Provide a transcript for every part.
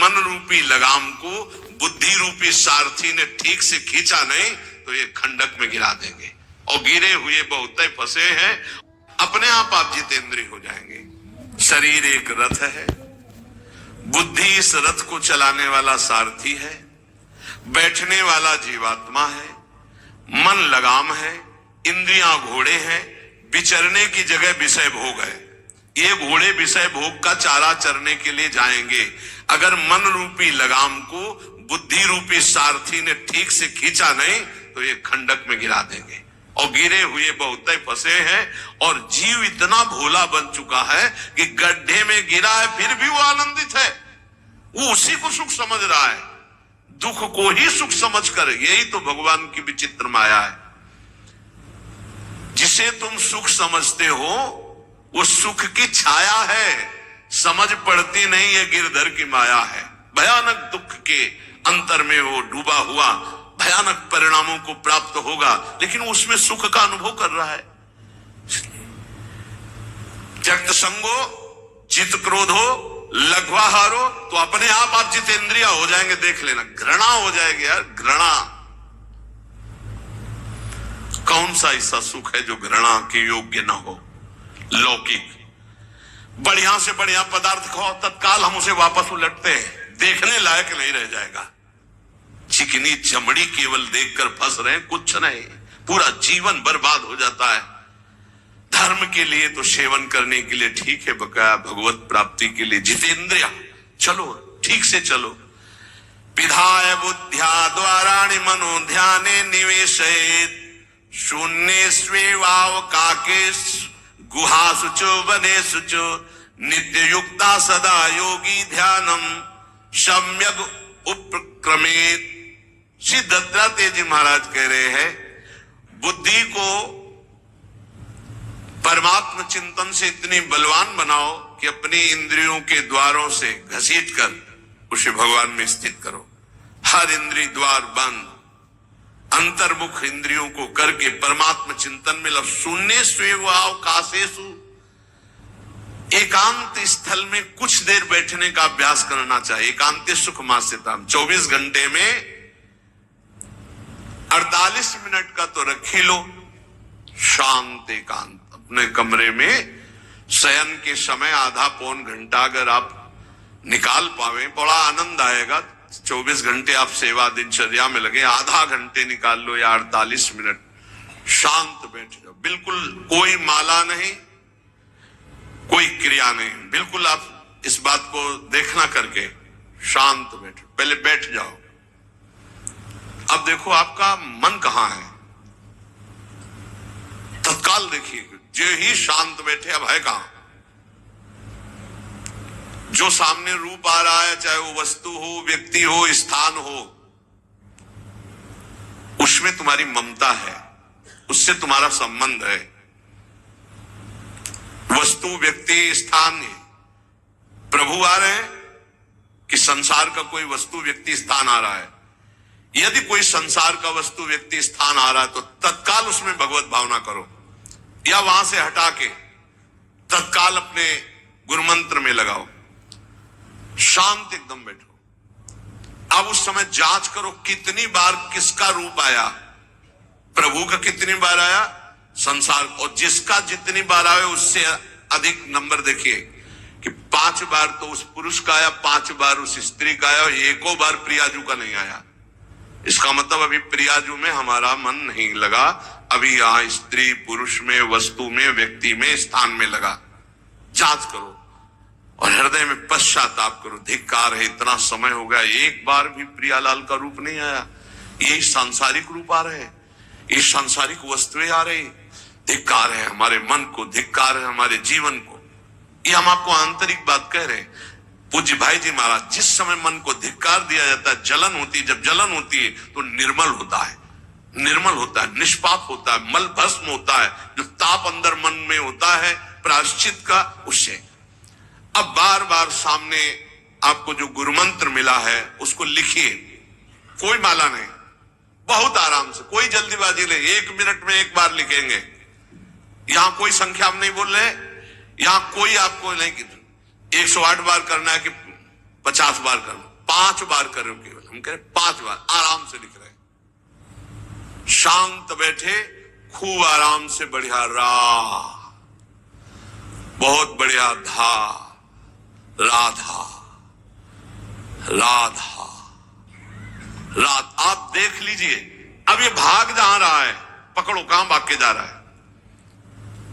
मन रूपी लगाम को बुद्धि रूपी सारथी ने ठीक से खींचा नहीं तो ये खंडक में गिरा देंगे, और गिरे हुए बहुत फंसे हैं। अपने आप जितेंद्रिय हो जाएंगे। शरीर एक रथ है, बुद्धि इस रथ को चलाने वाला सारथी है, बैठने वाला जीवात्मा है, मन लगाम है, इंद्रियां घोड़े हैं, विचरने की जगह विषय भोग है। ये घोड़े विषय भोग का चारा चरने के लिए जाएंगे। अगर मन रूपी लगाम को बुद्धि रूपी सारथी ने ठीक से खींचा नहीं तो ये खंडक में गिरा देंगे, और गिरे हुए बहुत फंसे हैं। और जीव इतना भोला बन चुका है कि गड्ढे में गिरा है फिर भी वो आनंदित है, वो उसी को सुख समझ रहा है, दुख को ही सुख समझकर। यही तो भगवान की विचित्र माया है। जिसे तुम सुख समझते हो वो सुख की छाया है, समझ पड़ती नहीं, ये गिरधर की माया है। भयानक दुख के अंतर में वो डूबा हुआ भयानक परिणामों को प्राप्त होगा, लेकिन उसमें सुख का अनुभव कर रहा है। त्यक्त संगो चित क्रोधो लघ्वाहारो, तो अपने आप जितेंद्रिय हो जाएंगे। देख लेना, घृणा हो जाएगी यार, घृणा। कौन सा ऐसा सुख है जो घृणा के योग्य ना हो? लौकिक बढ़िया से बढ़िया पदार्थ खाओ, तत्काल हम उसे वापस उलटते हैं, देखने लायक नहीं रह जाएगा। चिकनी चमड़ी केवल देखकर फंस रहे हैं, कुछ नहीं, पूरा जीवन बर्बाद हो जाता है। धर्म के लिए तो सेवन करने के लिए ठीक है, बकाया भगवत प्राप्ति के लिए जितेंद्रिय चलो, ठीक से चलो। विधाय बुद्ध्या द्वाराणि मनो ध्याने निवेशयेत्, शून्ये स्वेवावकाकेश गुहासु च वनेषु च, नित्य युक्ता सदा योगी ध्यानम सम्यक उपक्रमेत। श्री दत्तात्रेय जी महाराज कह रहे हैं, बुद्धि को परमात्म चिंतन से इतनी बलवान बनाओ कि अपनी इंद्रियों के द्वारों से घसीटकर उसे भगवान में स्थित करो। हर इंद्रिय द्वार बंद, अंतर्मुख इंद्रियों को करके परमात्म चिंतन में लग। शून्य स्वेवावकाशेषु, एकांत स्थल में कुछ देर बैठने का अभ्यास करना चाहिए। एकांत सुख मास्यताम, 24 घंटे में 48 मिनट का तो रख ही लो शांत एकांत। अपने कमरे में शयन के समय आधा पौन घंटा अगर आप निकाल पावे, बड़ा आनंद आएगा। 24 घंटे आप सेवा दिनचर्या में लगे, आधा घंटे निकाल लो या 48 मिनट शांत बैठ जाओ। बिल्कुल कोई माला नहीं, कोई क्रिया नहीं, बिल्कुल आप इस बात को देखना करके शांत बैठो। पहले बैठ जाओ। अब देखो आपका मन कहां है, तत्काल देखिए। जो ही शांत बैठे, अब है कहां? जो सामने रूप आ रहा है, चाहे वो वस्तु हो, व्यक्ति हो, स्थान हो, उसमें तुम्हारी ममता है, उससे तुम्हारा संबंध है। वस्तु, व्यक्ति, स्थान, प्रभु आ रहे हैं कि संसार का कोई वस्तु, व्यक्ति, स्थान आ रहा है? यदि कोई संसार का वस्तु, व्यक्ति, स्थान आ रहा है तो तत्काल उसमें भगवत भावना करो, या वहां से हटा के तत्काल अपने गुरु मंत्र में लगाओ। शांत एकदम बैठो। अब उस समय जांच करो कितनी बार किसका रूप आया। प्रभु का कितनी बार आया, संसार, और जिसका जितनी बार आए उससे अधिक नंबर देखिए कि 5 बार तो उस पुरुष का आया, 5 बार उस स्त्री का आया, एको बार प्रियाजू का नहीं आया। इसका मतलब अभी प्रियाजू में हमारा मन नहीं लगा, अभी यहां स्त्री पुरुष में, वस्तु में, व्यक्ति में, स्थान में लगा। जांच करो और हृदय में पश्चाताप करो। धिक्कार है, इतना समय हो गया, एक बार भी प्रियालाल का रूप नहीं आया। ये सांसारिक रूप आ रहे, ये सांसारिक वस्तुएं आ रही। धिक्कार है हमारे मन को, धिक्कार है हमारे जीवन को। ये हम आपको आंतरिक बात कह रहे हैं। पूज्य भाई जी महाराज, जिस समय मन को धिक्कार दिया जाता है, जलन होती है, जब जलन होती है तो निर्मल होता है, निर्मल होता है, निष्पाप होता है, मल भस्म होता है। जो ताप अंदर मन में होता है प्रायश्चित का, उससे अब बार बार सामने आपको जो गुरु मंत्र मिला है उसको लिखिए। कोई माला नहीं, बहुत आराम से, कोई जल्दीबाजी नहीं, 1 मिनट में एक बार लिखेंगे। यहां कोई संख्या हम नहीं बोल रहे, यहां कोई आपको नहीं कि 108 बार करना है कि 50 बार करना। 5 बार करो केवल। हम कह रहे 5 बार, आराम से लिख रहे हैं। शांत बैठे, खूब आराम से, बढ़िया रा, बहुत बढ़िया धा, राधा, राधा, रात। आप देख लीजिए, अब ये भाग जहां रहा है, पकड़ो कहां भाग के जा रहा है।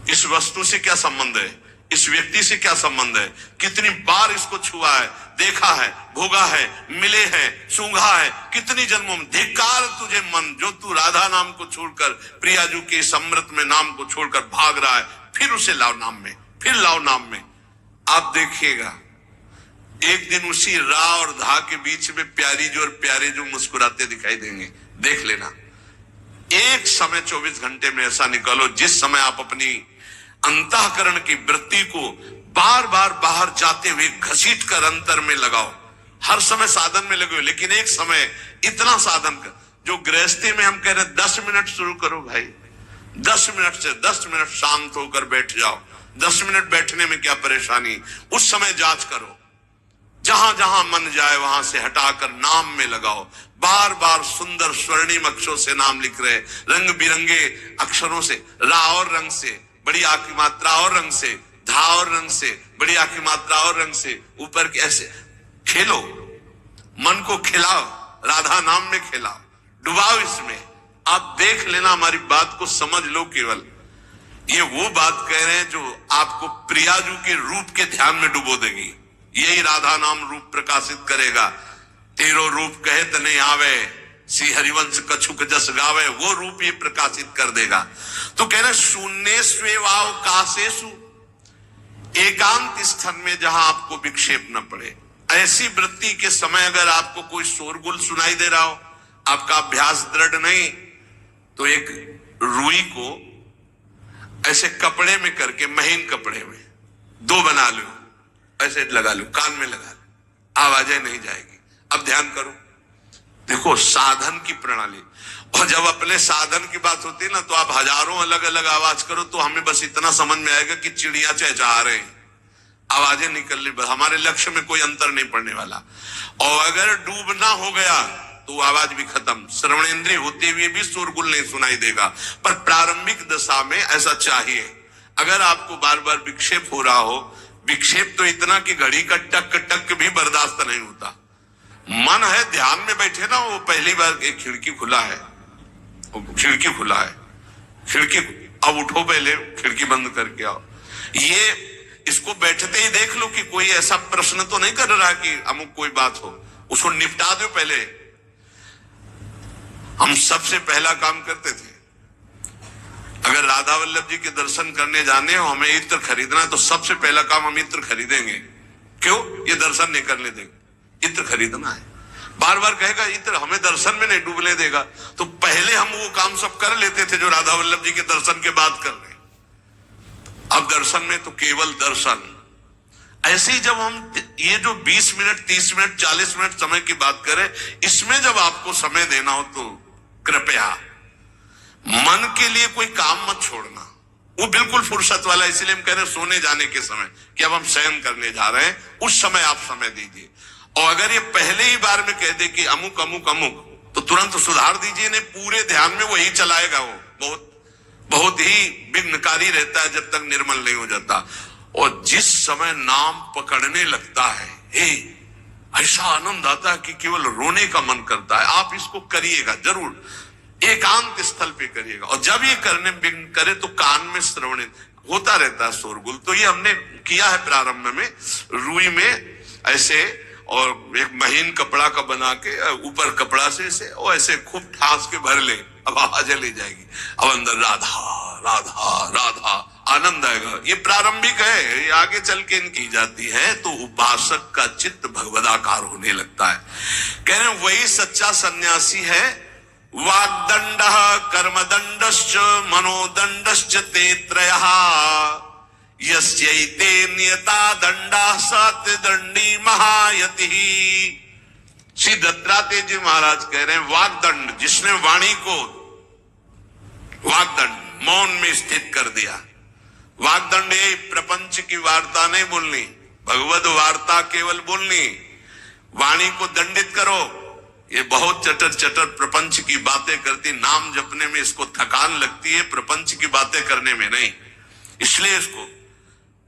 इस वस्तु से क्या संबंध है, इस व्यक्ति से क्या संबंध है, कितनी बार इसको छुआ है, देखा है, भोगा है, मिले हैं, सूंघा है, कितनी जन्मों में। धिक्कार तुझे मन, जो तू राधा नाम को छोड़कर, प्रियाजू के इस अमृत में नाम को छोड़कर भाग रहा है, फिर उसे लाओ नाम में, फिर लाओ नाम में। आप देखिएगा एक दिन उसी रा और धा के बीच में प्यारी जो और प्यारे जो मुस्कुराते दिखाई देंगे। देख लेना, एक समय 24 घंटे में ऐसा निकालो जिस समय आप अपनी अंतःकरण की वृत्ति को बार बार बाहर जाते हुए घसीट कर अंतर में लगाओ। हर समय साधन में लगे हो, लेकिन एक समय इतना साधन कर, जो गृहस्थी में हम कह रहे 10 मिनट शुरू करो भाई, 10 मिनट से 10 मिनट शांत होकर बैठ जाओ। 10 मिनट बैठने में क्या परेशानी, उस समय जांच करो, जहां जहां मन जाए वहां से हटाकर नाम में लगाओ। बार बार सुंदर स्वर्णिम अक्षरों से नाम लिख रहे, रंग बिरंगे अक्षरों से, रा और रंग से, बड़ी आ की मात्रा और रंग से, धा और रंग से, बड़ी आ की मात्रा और रंग से, ऊपर के ऐसे खेलो, मन को खिलाओ, राधा नाम में खिलाओ, डुबाओ इसमें। आप देख लेना, हमारी बात को समझ लो। केवल ये वो बात कह रहे हैं जो आपको प्रियाजू के रूप के ध्यान में डुबो देगी। यही राधा नाम रूप प्रकाशित करेगा। तेरो रूप कहत नहीं आवे, श्री हरिवंश कछुक जस गावे, वो रूप ये प्रकाशित कर देगा। तो कह रहे शून्य स्वेवाव कासेसु, एकांत स्थान में जहां आपको विक्षेप न पड़े। ऐसी वृत्ति के समय अगर आपको कोई शोरगुल सुनाई दे रहा हो, आपका अभ्यास दृढ़ नहीं, तो एक रुई को ऐसे कपड़े में करके, महीन कपड़े में 2 बना लो, ऐसे लगा लो, कान में लगा लो, आवाजें नहीं जाएगी। अब ध्यान करो, देखो साधन की प्रणाली। और जब अपने साधन की बात होती है ना, तो आप हजारों अलग अलग आवाज करो तो हमें बस इतना समझ में आएगा कि चिड़िया चहचहा रहे हैं, आवाजें निकल रही, बस हमारे लक्ष्य में कोई अंतर नहीं पड़ने वाला। और अगर डूबना हो गया तो आवाज भी खत्म, श्रवणेंद्रिय होते हुए भी शोरगुल नहीं सुनाई देगा। पर प्रारंभिक दशा में ऐसा चाहिए। अगर आपको बार बार विक्षेप हो रहा हो, विक्षेप तो इतना कि घड़ी का टक टक भी बर्दाश्त नहीं होता। मन है ध्यान में बैठे ना, वो पहली बार एक खिड़की खुला है, खिड़की खुला है, खिड़की, अब उठो पहले खिड़की बंद करके आओ। ये इसको बैठते ही देख लो कि कोई ऐसा प्रश्न तो नहीं कर रहा कि अमुक कोई बात हो, उसको निपटा दो पहले। हम सबसे पहला काम करते थे, अगर राधा वल्लभ जी के दर्शन करने जाने हो, हमें इत्र खरीदना है, तो सबसे पहला काम हम इत्र खरीदेंगे। क्यों? ये दर्शन नहीं करने देंगे, इत्र खरीदना है। बार बार कहेगा इत्र हमें दर्शन में नहीं डूबने देगा, तो पहले हम वो काम सब कर लेते थे जो राधा वल्लभ जी के दर्शन के बाद कर रहे। अब दर्शन में तो केवल दर्शन। ऐसे ही जब हम ये जो 20 मिनट, 30 मिनट, 40 मिनट समय की बात करें, इसमें जब आपको समय देना हो तो कृपया मन के लिए कोई काम मत छोड़ना, वो बिल्कुल फुर्सत वाला। इसलिए हम कह रहे हैं सोने जाने के समय कि अब हम शयन करने जा रहे हैं, उस समय आप समय दीजिए। और अगर ये पहले ही बार में कह दे कि अमुक अमुक अमुक, तो तुरंत सुधार दीजिए, नहीं पूरे ध्यान में वही चलाएगा। वो बहुत बहुत ही विघ्नकारी रहता है जब तक निर्मल नहीं हो जाता। और जिस समय नाम पकड़ने लगता है, ऐसा आनंद आता है कि केवल रोने का मन करता है। आप इसको करिएगा जरूर, एकांत स्थल पे करिएगा। और जब ये करने विघ्न करे तो कान में श्रवण होता रहता है शोरगुल। तो ये हमने किया है प्रारंभ में, रुई में ऐसे और एक महीन कपड़ा का बना के ऊपर कपड़ा से ऐसे और ऐसे खूब ठास के भर ले, अब आवाजें ले जाएगी। अब अंदर राधा राधा राधा आनंद आएगा। ये प्रारंभिक है, ये आगे चल के इनकी जाती है तो उपासक का चित्त भगवदाकार होने लगता है। कह रहे वही सच्चा सन्यासी है। वाग्दंड कर्मदंडश्च मनोदंडश्च ते त्रयः यस्यैते नियता दंडा सत्यदंडी महायति। श्री दत्तात्रेय जी महाराज कह रहे हैं वाग्दंड, जिसने वाणी को वाग्दंड मौन में स्थित कर दिया। वाग्दंड ये प्रपंच की वार्ता नहीं बोलनी, भगवद वार्ता केवल बोलनी। वाणी को दंडित करो। ये बहुत चटर चटर प्रपंच की बातें करती, नाम जपने में इसको थकान लगती है, प्रपंच की बातें करने में नहीं। इसलिए इसको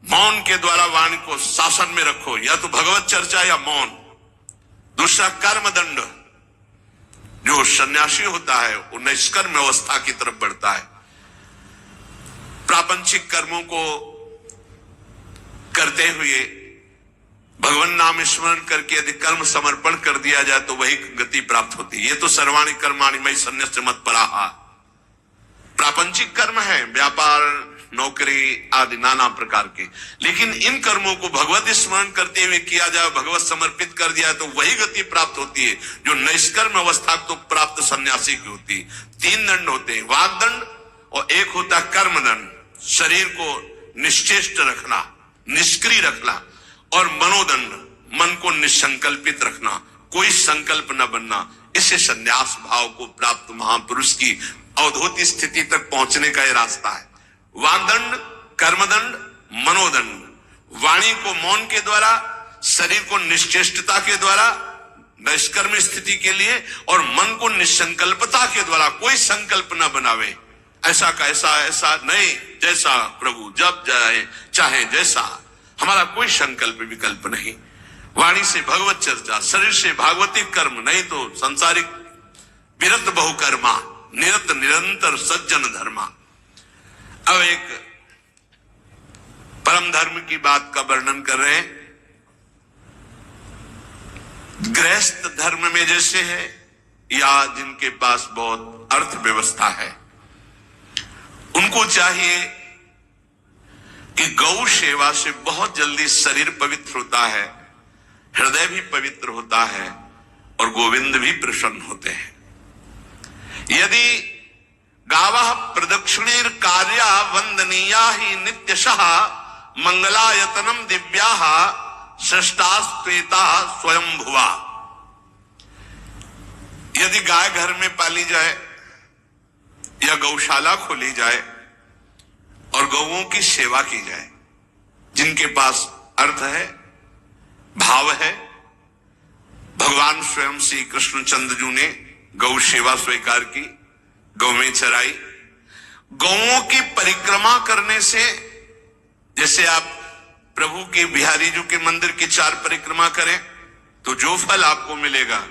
मौन के द्वारा वाणी को शासन में रखो, या तो भगवत चर्चा या मौन। दूसरा कर्म दंड, जो सन्यासी होता है वो निष्कर्म अवस्था की तरफ बढ़ता है। प्रापंचिक कर्मों को करते हुए भगवान नाम स्मरण करके यदि कर्म समर्पण कर दिया जाए तो वही गति प्राप्त होती है। ये तो सर्वाणि कर्माणि मयि सन्न्यस्य मत्पराः प्रापंचिक कर्म है, व्यापार, नौकरी आदि नाना प्रकार के। लेकिन इन कर्मों को भगवत स्मरण करते हुए किया जाए, भगवत समर्पित कर दिया तो वही गति प्राप्त होती है जो निष्कर्म अवस्था तो प्राप्त सन्यासी की होती है। 3 दंड होते हैं, वाग दंड और एक होता कर्म दंड, शरीर को निश्चेष्ट रखना, निष्क्रिय रखना, और मनोदंड, मन को निसंकल्पित रखना, कोई संकल्प न बनना। इससे संन्यास भाव को प्राप्त महापुरुष की अवधूत स्थिति तक पहुंचने का यह रास्ता है। वागदंड, कर्मदंड, मनोदंड। वाणी को मौन के द्वारा, शरीर को निश्चेष्टता के द्वारा निष्कर्म स्थिति के लिए, और मन को निसंकल्पता के द्वारा, कोई संकल्प न बनावे, ऐसा का ऐसा, ऐसा नहीं, जैसा प्रभु जब जाए चाहे जैसा, हमारा कोई संकल्प विकल्प नहीं। वाणी से भगवत चर्चा, शरीर से भागवतिक कर्म, नहीं तो सांसारिक विरत बहुकर्मा, निरत निरंतर सज्जन धर्मा। अब एक परम धर्म की बात का वर्णन कर रहे हैं। गृहस्थ धर्म में जैसे है, या जिनके पास बहुत अर्थव्यवस्था है, उनको चाहिए कि गौ सेवा से बहुत जल्दी शरीर पवित्र होता है, हृदय भी पवित्र होता है, और गोविंद भी प्रसन्न होते हैं। यदि गावः प्रदक्षिणेर कार्या वंदनीया ही नित्यशः मंगलायतनम दिव्याः सृष्टास्त्वेता स्वयं भुवा। यदि गाय घर में पाली जाए या गौशाला खोली जाए और गौओं की सेवा की जाए, जिनके पास अर्थ है, भाव है, भगवान स्वयं श्री कृष्णचंद्र जी ने गौ सेवा स्वीकार की, गौ में चराई। गौओं की परिक्रमा करने से, जैसे आप प्रभु के बिहारी जी के मंदिर की 4 परिक्रमा करें तो जो फल आपको मिलेगा,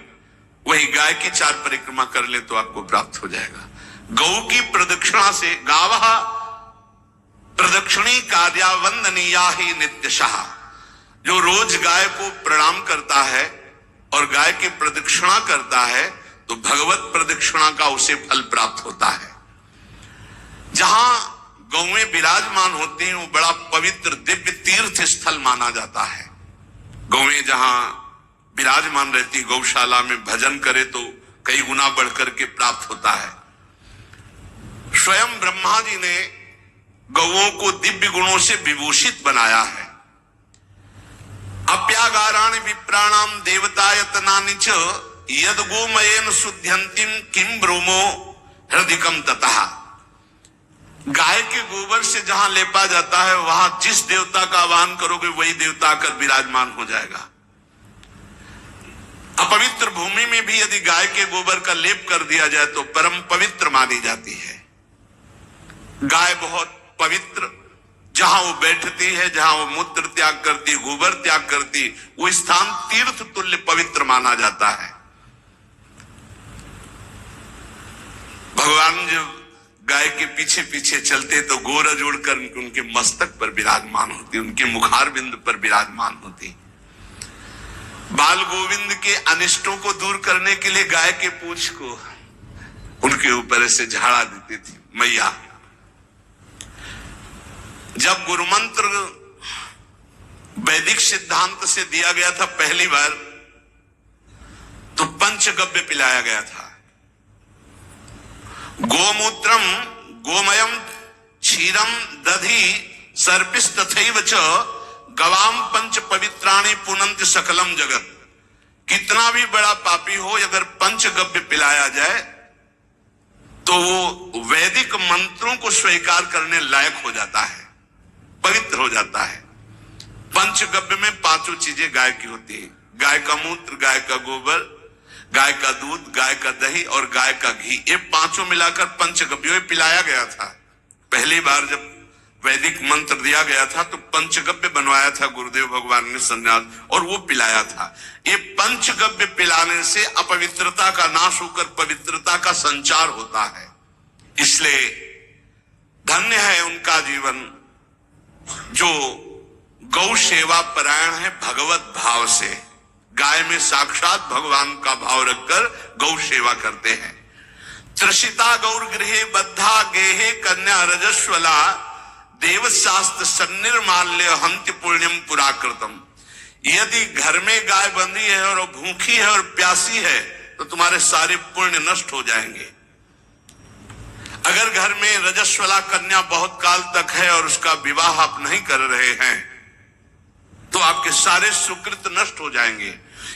वही गाय की 4 परिक्रमा कर ले तो आपको प्राप्त हो जाएगा। गौ की प्रदक्षिणा से, गावः प्रदक्षिणी कार्या वंदनीया ही नित्यशः, जो रोज गाय को प्रणाम करता है और गाय की प्रदक्षिणा करता है तो भगवत प्रदक्षिणा का उसे फल प्राप्त होता है। जहां गौएं विराजमान होती हैं वो बड़ा पवित्र दिव्य तीर्थ स्थल माना जाता है। गौएं जहां विराजमान रहती, गौशाला में भजन करे तो कई गुना बढ़कर के प्राप्त होता है। स्वयं ब्रह्मा जी ने गौओं को दिव्य गुणों से विभूषित बनाया है। अप्यागाराणि विप्राणाम देवतायतनानि च यद गोमयेन शुद्ध्यन्तिम किम ब्रूमो हृदिकम ततः। गाय के गोबर से जहां लेपा जाता है, वहां जिस देवता का आह्वान करोगे वही देवता आकर विराजमान हो जाएगा। अपवित्र भूमि में भी यदि गाय के गोबर का लेप कर दिया जाए तो परम पवित्र मानी जाती है। गाय बहुत पवित्र, जहां वो बैठती है, जहां वो मूत्र त्याग करती, गोबर त्याग करती, वो स्थान तीर्थ तुल्य पवित्र माना जाता है। भगवान जब गाय के पीछे पीछे चलते तो गोरज उड़कर उनके मस्तक पर विराजमान होती, उनके मुखार बिंदु पर विराजमान होती। बाल गोविंद के अनिष्टों को दूर करने के लिए गाय के पूंछ को उनके ऊपर ऐसे झाड़ा देती थी मैया। जब गुरु मंत्र वैदिक सिद्धांत से दिया गया था पहली बार, तो पंचगव्य पिलाया गया था। गोमूत्रम गोमयम क्षीरम दधि सर्पिस्तथैव च गवाम पंच पवित्राणि पुनन्ति सकलम जगत। कितना भी बड़ा पापी हो, अगर पंचगव्य पिलाया जाए तो वो वैदिक मंत्रों को स्वीकार करने लायक हो जाता है, पवित्र हो जाता है। पंचगव्य में 5 चीजें गाय की होती है। गाय का मूत्र, गाय का गोबर, गाय का दूध, गाय का दही और गाय का घी, ये पांचों मिलाकर पंचगव्य पिलाया गया था। पहली बार जब वैदिक मंत्र दिया गया था तो पंचगव्य बनवाया था गुरुदेव भगवान ने संन्यास, और वो पिलाया था। ये पंचगव्य पिलाने से अपवित्रता का नाश होकर पवित्रता का संचार होता है। इसलिए धन्य है उनका जीवन जो गौ सेवा परायण है भगवत भाव से, गाय में साक्षात भगवान का भाव रखकर गौ सेवा करते हैं। त्रसिता गौर गृहे बद्धा गेहे कन्या रजस्वला देव शास्त्र सन्निर्माल्य हंति पुण्यम पुराकृतम। यदि घर में गाय बंधी है और भूखी है और प्यासी है तो तुम्हारे सारे पुण्य नष्ट हो जाएंगे। अगर घर में रजस्वला कन्या बहुत काल तक है और उसका विवाह आप नहीं कर रहे हैं तो आपके सारे सुकृत नष्ट हो जाएंगे।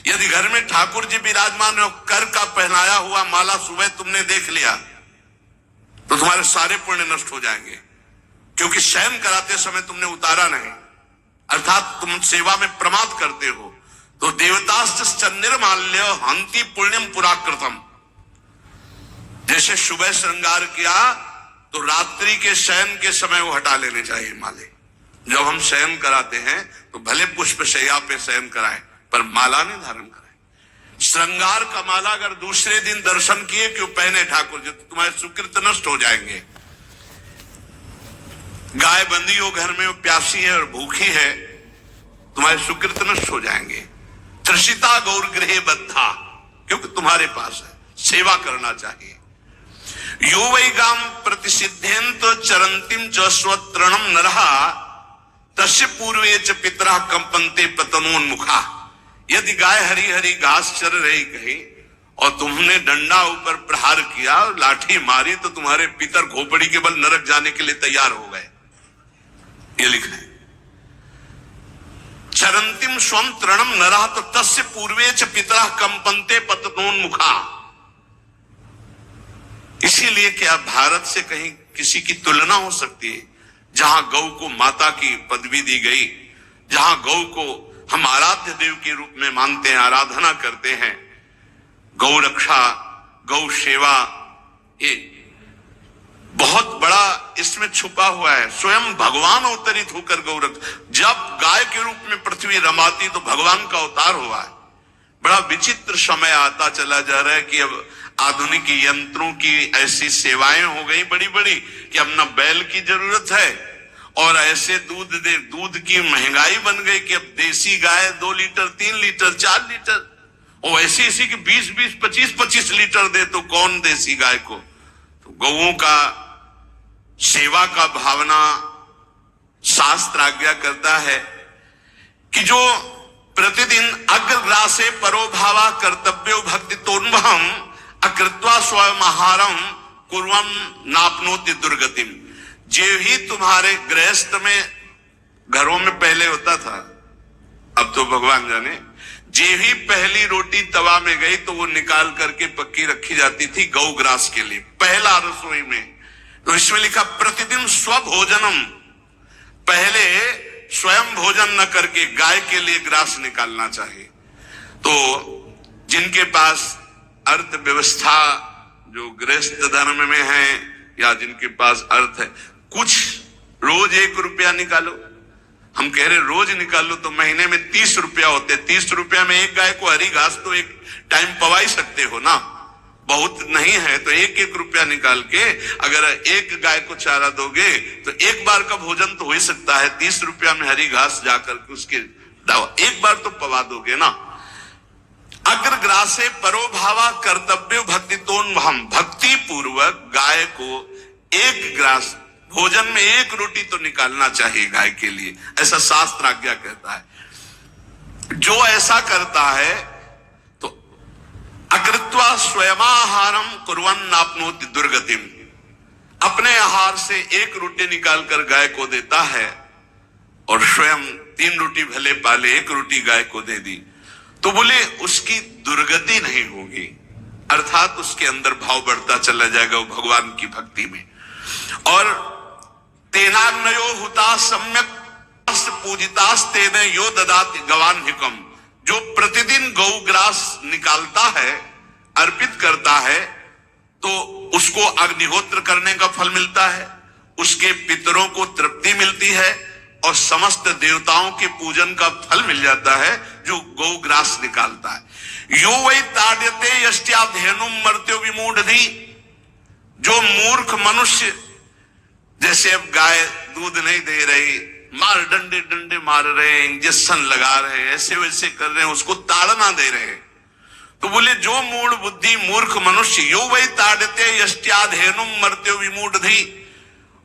यदि घर में ठाकुर जी विराजमान हो, कर का पहनाया हुआ माला सुबह तुमने देख लिया तो तुम्हारे सारे पुण्य नष्ट हो जाएंगे, क्योंकि शयन कराते समय तुमने उतारा नहीं, अर्थात तुम सेवा में प्रमाद करते हो। तो देवताश्च निर्माल्य हंति पुण्यम पुराकृतम। जैसे सुबह श्रृंगार किया तो रात्रि के शयन के समय वो हटा लेने चाहिए माले। जब हम शयन कराते हैं तो भले पुष्प शैया पे शयन कराएं पर माला नहीं धारण कराएं। श्रृंगार का माला अगर दूसरे दिन दर्शन किए क्यों पहने ठाकुर जी, तो तुम्हारे सुकृत नष्ट हो जाएंगे। गाय बंदी हो घर में, वो प्यासी है और भूखी है, तुम्हारे सुकृत नष्ट हो जाएंगे। त्रसिता गौर गृहे बद्धा, क्योंकि तुम्हारे पास है, सेवा करना चाहिए। यो वै गाम प्रतिसिद्धेन्त चरंतिम च स्वतृणम नरहा तस्य पूर्वे च पितरा कंपन्ते पतनोन्मुखा। यदि गाय हरी हरी घास चर रही कहीं और तुमने डंडा ऊपर प्रहार किया और लाठी मारी तो तुम्हारे पितर घोपड़ी के बल नरक जाने के लिए तैयार हो गए, ये लिखा है। चरंतिम स्वम तृणम नरः तो तस्य पूर्वे च पितरा कंपन्ते पतनोन्मुखा। इसीलिए क्या भारत से कहीं किसी की तुलना हो सकती है जहां गौ को माता की पदवी दी गई, जहां गौ को हम आराध्य देव के रूप में मानते हैं, आराधना करते हैं। गौ रक्षा, गौ सेवा, ये बहुत बड़ा इसमें छुपा हुआ है। स्वयं भगवान अवतरित होकर गौ रक्षा, जब गाय के रूप में पृथ्वी रमाती तो भगवान का अवतार हुआ है। बड़ा विचित्र समय आता चला जा रहा है कि अब आधुनिक यंत्रों की ऐसी सेवाएं हो गई बड़ी बड़ी कि अब न बैल की जरूरत है और ऐसे दूध की महंगाई बन गई कि अब देसी गाय 2 लीटर 3 लीटर 4 लीटर और ऐसी कि 20-20 25-25 लीटर दे तो कौन देसी गाय को। तो गौओं का सेवा का भावना शास्त्र आज्ञा करता है कि जो प्रतिदिन अग्रग्रासे परोभावा कर्तव्यो भक्ति तोन्वहम अकृत्वा स्वयं आहारम कुर्वम नापनोति दुर्गतिम। जे ही तुम्हारे गृहस्थ में घरों में पहले होता था, अब तो भगवान जाने, जे ही पहली रोटी तवा में गई तो वो निकाल करके पक्की रखी जाती थी गौग्रास के लिए, पहला रसोई में। तो इसमें लिखा प्रतिदिन स्वभोजनम, पहले स्वयं भोजन न करके गाय के लिए ग्रास निकालना चाहिए। तो जिनके पास अर्थव्यवस्था जो गृहस्थ धर्म में है या जिनके पास अर्थ है, कुछ रोज 1 रुपया निकालो। हम कह रहे रोज निकालो तो महीने में 30 रुपया होते, 30 रुपया में एक गाय को हरी घास तो एक टाइम पवा ही सकते हो ना, बहुत नहीं है तो 1-1 रुपया निकाल के अगर एक गाय को चारा दोगे तो एक बार का भोजन तो हो ही सकता है। 30 रुपया में हरी घास जाकर के उसके दावा एक बार तो पवा दोगे ना। अग्रग्रासे परोभावा कर्तव्य भक्ति तोन्वहम, भक्ति पूर्वक गाय को 1 ग्रास भोजन में 1 रोटी तो निकालना चाहिए गाय के लिए, ऐसा शास्त्र आज्ञा कहता है। जो ऐसा करता है तो अकृत्वा स्वयमाहारम कुर्वन् नाप्नोति दुर्गतिम, अपने आहार से 1 रोटी निकालकर गाय को देता है और स्वयं 3 रोटी भले पाले 1 रोटी गाय को दे दी तो बोले उसकी दुर्गति नहीं होगी, अर्थात उसके अंदर भाव बढ़ता चला जाएगा वो भगवान की भक्ति में। और तेनाग्नयो हुता सम्यक पूजितास्तेन यो ददाति गवान्हिकम, जो प्रतिदिन गौग्रास निकालता है, अर्पित करता है, तो उसको अग्निहोत्र करने का फल मिलता है, उसके पितरों को तृप्ति मिलती है और समस्त देवताओं के पूजन का फल मिल जाता है जो गौग्रास निकालता है। यो वै ताड्यते यष्ट्याधेनुम मर्त्यो विमूढ़धि, जो मूर्ख मनुष्य, जैसे अब गाय दूध नहीं दे रही, मार डंडे डंडे मार रहे, इंजेक्शन लगा रहे, ऐसे वैसे कर रहे हैं, उसको ताड़ना दे रहे हैं, तो बोले जो मूढ़ बुद्धि मूर्ख मनुष्य, यो वै ताड्यते यष्ट्याधेनुम मर्त्यो विमूढ़धि,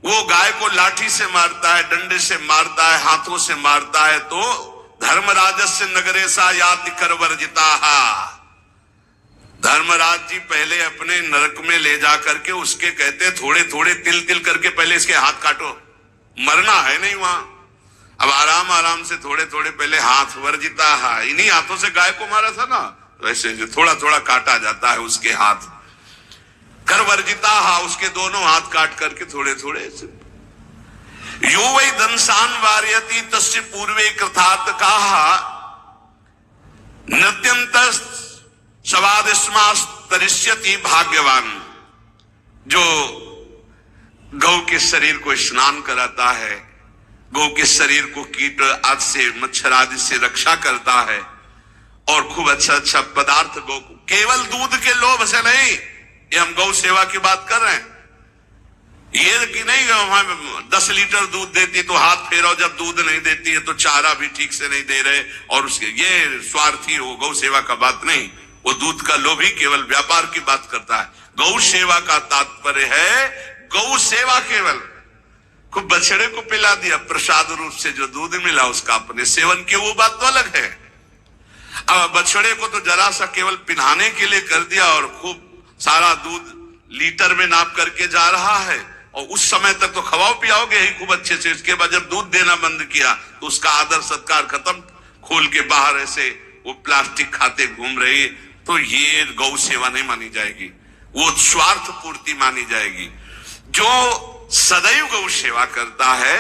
वो गाय को लाठी से मारता है, डंडे से मारता है, हाथों से मारता है, तो धर्मराजस्य नगरेशा याति करवर्जिताहा, धर्मराज जी पहले अपने नरक में ले जा करके उसके कहते थोड़े थोड़े तिल तिल करके पहले इसके हाथ काटो, मरना है नहीं वहां, अब आराम आराम से थोड़े थोड़े पहले हाथ वर्जिताहा, इन्हीं हाथों से गाय को मारा था ना, वैसे थोड़ा थोड़ा काटा जाता है उसके हाथ, कर वर्जिता हा, उसके दोनों हाथ काट करके थोड़े थोड़े से। यो वै दंसान वार्यति तस्य पूर्वे कृतार्थ कहा नत्यंत सवादिस्मास्तरिष्यति भाग्यवान, जो गौ के शरीर को स्नान कराता है, गौ के शरीर को कीट आदि से मच्छर आदि से रक्षा करता है और खूब अच्छा अच्छा पदार्थ गौ को, केवल दूध के लोभ से नहीं, ये हम गौ सेवा की बात कर रहे हैं, ये कि नहीं गौ 10 लीटर दूध देती तो हाथ फेरो, जब दूध नहीं देती है तो चारा भी ठीक से नहीं दे रहे, और उसके ये स्वार्थी हो, गौ सेवा का बात नहीं, वो दूध का लोभी केवल व्यापार की बात करता है। गौ सेवा का तात्पर्य है गौ सेवा, केवल खूब बछड़े को पिला दिया प्रसाद रूप से जो दूध मिला उसका अपने सेवन की, वो बात तो अलग है। अब बछड़े को तो जरा सा केवल पिन्हाने के लिए कर दिया और खूब सारा दूध लीटर में नाप करके जा रहा है, और उस समय तक तो खवाओ पियाओगे ही खूब अच्छे से, इसके बाद जब दूध देना बंद किया तो उसका आदर सत्कार खत्म, खोल के बाहर ऐसे वो प्लास्टिक खाते घूम रही, तो ये गौ सेवा नहीं मानी जाएगी, वो स्वार्थ पूर्ति मानी जाएगी। जो सदैव गौ सेवा करता है,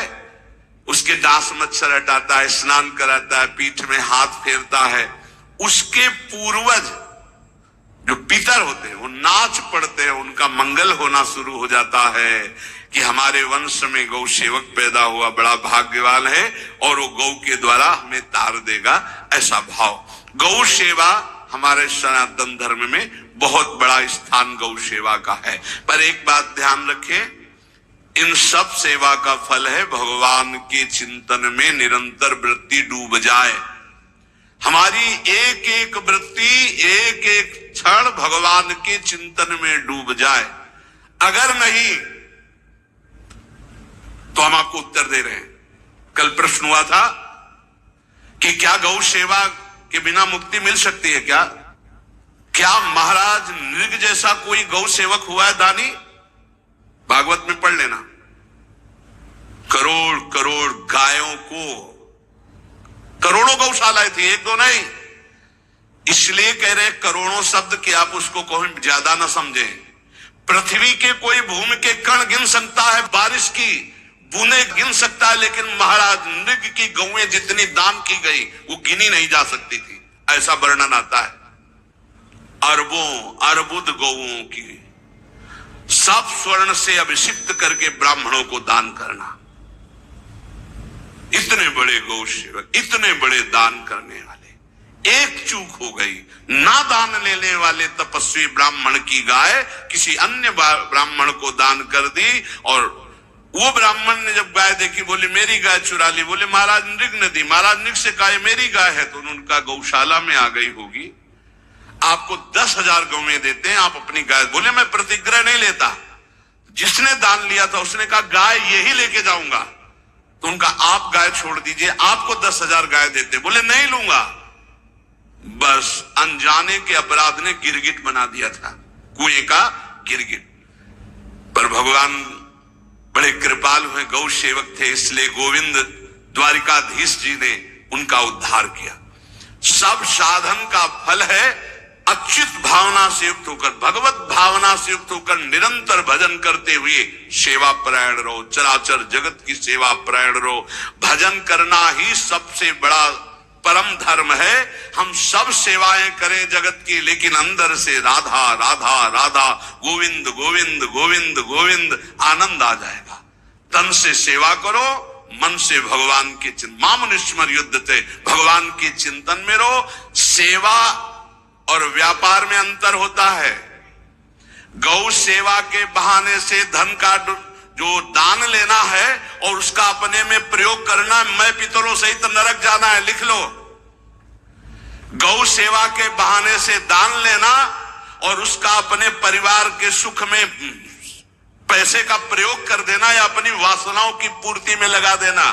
उसके डांस मच्छर हटाता है, स्नान कराता है, पीठ में हाथ फेरता है, उसके पूर्वज जो पितर होते हैं वो नाच पड़ते हैं, उनका मंगल होना शुरू हो जाता है कि हमारे वंश में गौ सेवक पैदा हुआ, बड़ा भाग्यवान है और वो गौ के द्वारा हमें तार देगा, ऐसा भाव। गौ सेवा हमारे सनातन धर्म में बहुत बड़ा स्थान गौ सेवा का है। पर एक बात ध्यान रखें, इन सब सेवा का फल है भगवान के चिंतन में निरंतर वृत्ति डूब जाए, हमारी एक एक वृत्ति एक एक क्षण भगवान के चिंतन में डूब जाए। अगर नहीं तो हम आपको उत्तर दे रहे हैं। कल प्रश्न हुआ था कि क्या गौ सेवा के बिना मुक्ति मिल सकती है? क्या महाराज नृग जैसा कोई गौ सेवक हुआ है दानी? भागवत में पढ़ लेना, करोड़ करोड़ गायों को, करोड़ों गौशालाएं थी, एक दो नहीं, इसलिए कह रहे करोड़ों शब्द कि आप उसको कोई ज्यादा ना समझे। पृथ्वी के कोई भूमि के कण गिन सकता है, बारिश की बूंदे गिन सकता है, लेकिन महाराज नृग की गौएं जितनी दान की गई वो गिनी नहीं जा सकती थी, ऐसा वर्णन आता है। अरबों अर्बुद गौओं की सब स्वर्ण से अभिषिक्त करके ब्राह्मणों को दान करना, इतने बड़े गौ सेवक, इतने बड़े दान करने वाले, एक चूक हो गई, ना दान लेने वाले तपस्वी ब्राह्मण की गाय किसी अन्य ब्राह्मण को दान कर दी, और वो ब्राह्मण ने जब गाय देखी बोले मेरी गाय चुरा ली, बोले महाराज नृग ने दी, महाराज नृग से कहा मेरी गाय है, तो उनका गौशाला में आ गई होगी, आपको 10,000 गौएं देते हैं, आप अपनी गाय, बोले मैं प्रतिग्रह नहीं लेता, जिसने दान लिया था उसने कहा गाय यही लेके जाऊंगा, तो उनका आप गाय छोड़ दीजिए, आपको 10,000 गाय देते, बोले नहीं लूंगा। बस अनजाने के अपराध ने गिरगिट बना दिया था, कुएं का गिरगिट। पर भगवान बड़े कृपालु हैं, गौ सेवक थे, इसलिए गोविंद द्वारिकाधीश जी ने उनका उद्धार किया। सब साधन का फल है अच्युत भावना से युक्त होकर, भगवत भावना से युक्त होकर निरंतर भजन करते हुए सेवा परायण रहो, चराचर जगत की सेवा परायण रहो। भजन करना ही सबसे बड़ा परम धर्म है। हम सब सेवाएं करें जगत की, लेकिन अंदर से राधा राधा राधा, गोविंद गोविंद गोविंद गोविंद, आनंद आ जाएगा। तन से सेवा करो, मन से भगवान के चिंतन, मामुनिस्मर युद्धते, भगवान के चिंतन में रहो। सेवा और व्यापार में अंतर होता है। गौ सेवा के बहाने से धन का जो दान लेना है और उसका अपने में प्रयोग करना, मैं पितरों सहित नरक जाना है, लिख लो। गौ सेवा के बहाने से दान लेना और उसका अपने परिवार के सुख में पैसे का प्रयोग कर देना या अपनी वासनाओं की पूर्ति में लगा देना।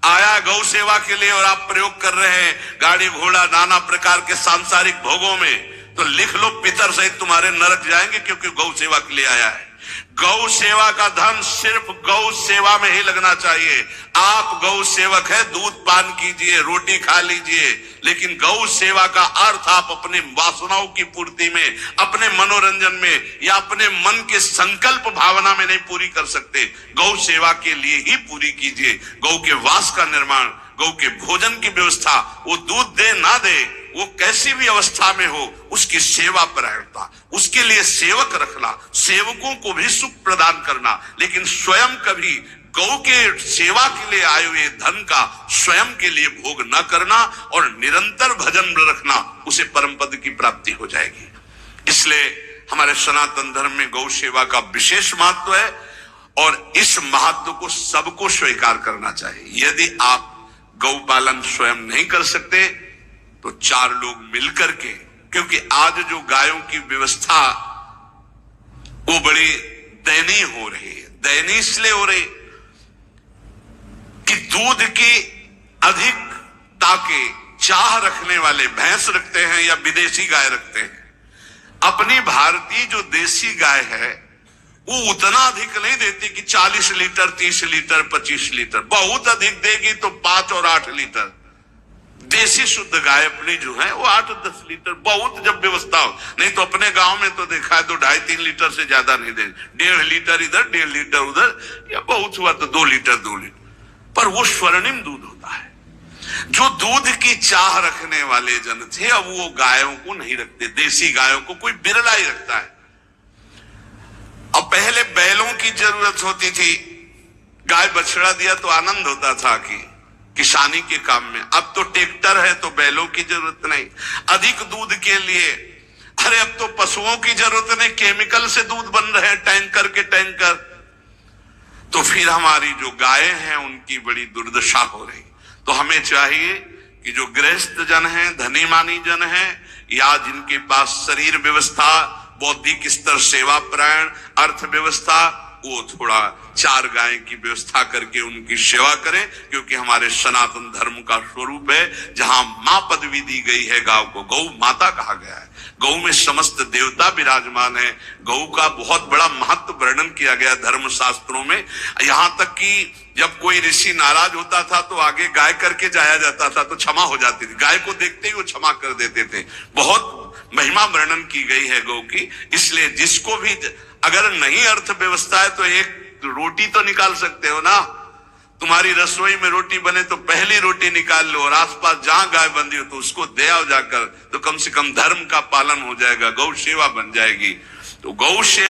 आया गौ सेवा के लिए और आप प्रयोग कर रहे हैं गाड़ी घोड़ा नाना प्रकार के सांसारिक भोगों में, तो लिख लो पितर सहित तुम्हारे नरक जाएंगे, क्योंकि गौ सेवा के लिए आया है। गौ सेवा का धन सिर्फ गौ सेवा में ही लगना चाहिए। आप गौ सेवक है, दूध पान कीजिए, रोटी खा लीजिए, लेकिन गौ सेवा का अर्थ आप अपने वासनाओं की पूर्ति में, अपने मनोरंजन में या अपने मन के संकल्प भावना में नहीं पूरी कर सकते। गौ सेवा के लिए ही पूरी कीजिए। गौ के वास का निर्माण, गौ के भोजन की व्यवस्था, वो दूध दे ना दे, वो कैसी भी अवस्था में हो, उसकी सेवा परायणता, उसके लिए सेवक रखना, सेवकों को भी सुख प्रदान करना, लेकिन स्वयं कभी गौ के सेवा के लिए आए हुए धन का स्वयं के लिए भोग न करना और निरंतर भजन रखना, उसे परम पद की प्राप्ति हो जाएगी। इसलिए हमारे सनातन धर्म में गौ सेवा का विशेष महत्व है और इस महत्व को सबको स्वीकार करना चाहिए। यदि आप गौ पालन स्वयं नहीं कर सकते तो 4 लोग मिलकर के, क्योंकि आज जो गायों की व्यवस्था वो बड़ी दयनीय हो रही है। दयनीय इसलिए हो रही कि दूध की अधिकता के चाह रखने वाले भैंस रखते हैं या विदेशी गाय रखते हैं। अपनी भारतीय जो देसी गाय है वो उतना अधिक नहीं देती कि 40 लीटर 30 लीटर 25 लीटर, बहुत अधिक देगी तो 5 और 8 लीटर। देसी शुद्ध गाय अपनी जो है वो 8-10 लीटर, बहुत जब व्यवस्था हो। नहीं तो अपने गांव में तो देखा है तो 2.5-3 लीटर से ज्यादा नहीं दे, 1.5 लीटर इधर 1.5 लीटर उधर, या बहुत हुआ तो 2 लीटर 2 लीटर, पर वो स्वर्णिम दूध होता है। जो दूध की चाह रखने वाले जन थे अब वो गायों को नहीं रखते, देसी गायों को कोई बिरला ही रखता है। अब पहले बैलों की जरूरत होती थी, गाय बछड़ा दिया तो आनंद होता था कि किसानी के काम में। अब तो ट्रैक्टर है तो बैलों की जरूरत नहीं। अधिक दूध के लिए अरे अब तो पशुओं की जरूरत नहीं, केमिकल से दूध बन रहे हैं टैंकर के टैंकर। तो फिर हमारी जो गायें हैं उनकी बड़ी दुर्दशा हो रही। तो हमें चाहिए कि जो गृहस्थ जन हैं, धनी मानी जन हैं, या जिनके पास शरीर व्यवस्था, बौद्धिक स्तर, सेवा परायण, अर्थव्यवस्था, वो थोड़ा 4 गाय की व्यवस्था करके उनकी सेवा करें, क्योंकि हमारे सनातन धर्म का स्वरूप है। जहां मां पदवी दी गई है गांव को, गौ माता कहा गया है। गौ में समस्त देवता विराजमान है। गौ का बहुत बड़ा महत्व वर्णन किया गया धर्म शास्त्रों में। यहां तक कि जब कोई ऋषि नाराज होता था तो आगे गाय करके जाया जाता था तो क्षमा हो जाती थी। गाय को देखते ही वो क्षमा कर देते थे। बहुत महिमा वर्णन की गई है गौ की। इसलिए जिसको भी अगर नहीं अर्थव्यवस्था है तो एक रोटी तो निकाल सकते हो ना। तुम्हारी रसोई में रोटी बने तो पहली रोटी निकाल लो और आसपास जहां गाय बंधी हो तो उसको दे आओ जाकर, तो कम से कम धर्म का पालन हो जाएगा, गौ सेवा बन जाएगी। तो गौ सेवा